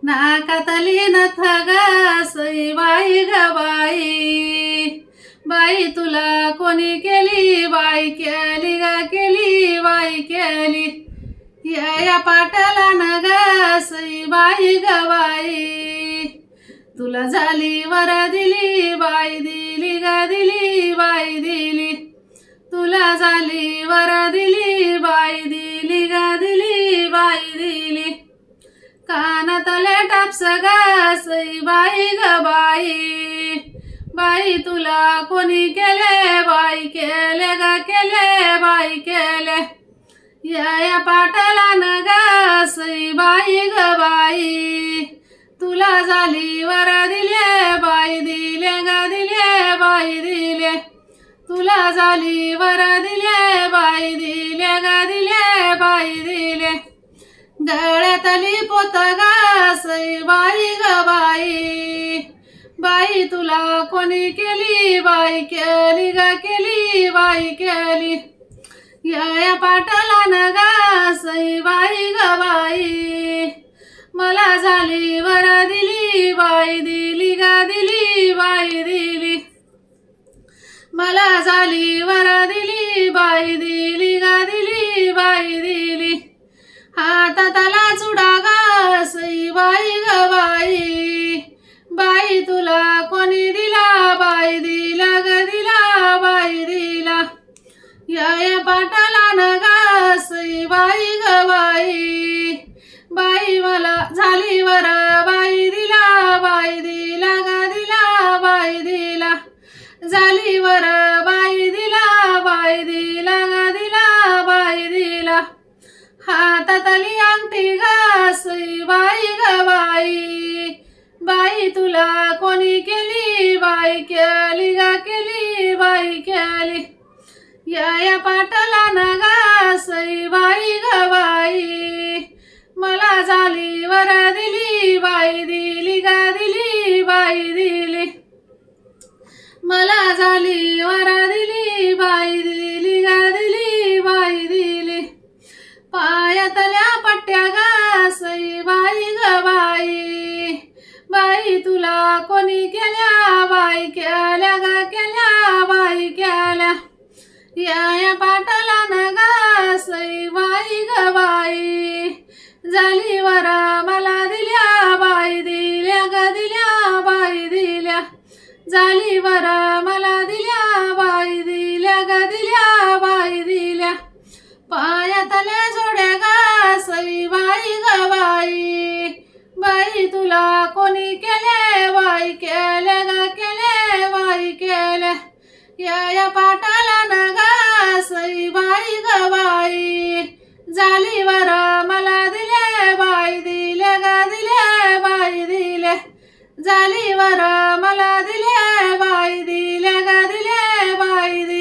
नाकातली नथ ग सई बाई ग बाई, बाई तुला कोणी केली, बाई केली ग केली, बाई केली या पाटाला न ग सई बाई ग बाई, तुला झाली वर दिली, बाई दिली ग दिली, बाई दिली, तुला झाली वर दिली, बाई दिली ग दिली, बाई दिली, कानातले टापस ग सई बाई ग बाई, बाई तुला कोणी केले, बाई केले ग केले, बाई केले या पाटाला न ग सई बाई ग बाई, तुला झाली वर दिले, बाई दिले ग दिले, बाई दिले, तुला झाली वर दिले, बाई दिले ग दिले, बाई दिले, गळ्यातली पोत ग सई बाई ग बाई, बाई तुला कोणी केली, बाई केली ग केली, बाई केली या पाटाला न ग सई बाई ग बाई, मला झाली वर दिली, बाई दिली ग दिली, बाई दिली, मला झाली वर दिली, बाई दिली ग दिली, बाई दिली, हातातला चुडा ग सई बाई ग बाई, बाई तुला कोणी दिला, बाई दिला ग दिला, बाई दिला या पाटाला न ग सई बाई ग बाई, बाई मला झाली वर, बाई दिला, बाई दिला ग दिला, बाई दिला, झाली वर, बाई दिला, बाई दिला ग दिला, बाई दिला, हातातली अंगठी ग सई बाई ग बाई, बाई तुला कोणी केली, बाई केली ग केली, बाई केली या पाटाला न ग सई बाई ग बाई, मला झाली वर दिली, बाई दिली ग दिली, बाई दिली, मला झाली वर दिली, बाई दिली ग दिली, बाई दिली, पायातल्या पट्ट्या ग सई बाई ग बाई, बाई तुला कोणी केल्या, बाई केल्या ग केल्या, बाई केल्या या पाटाला न ग सई बाई ग बाई, झाली वर मला दिल्या, बाई दिल्या ग दिल्या, बाई दिल्या, झाली वर मला दिल्या, बाई दिल्या ग दिल्या, बाई दिल्या, पायातल्या जोड्या ग सई बाई ग बाई, बाई तुला कोणी केले, बाई केले ग केले, बाई केले या पाटाला न ग सई बाई ग बाई, झाली वर मला दिले, बाई दिले ग दिले, बाई दिले, झाली वर मला दिले, बाई दिले ग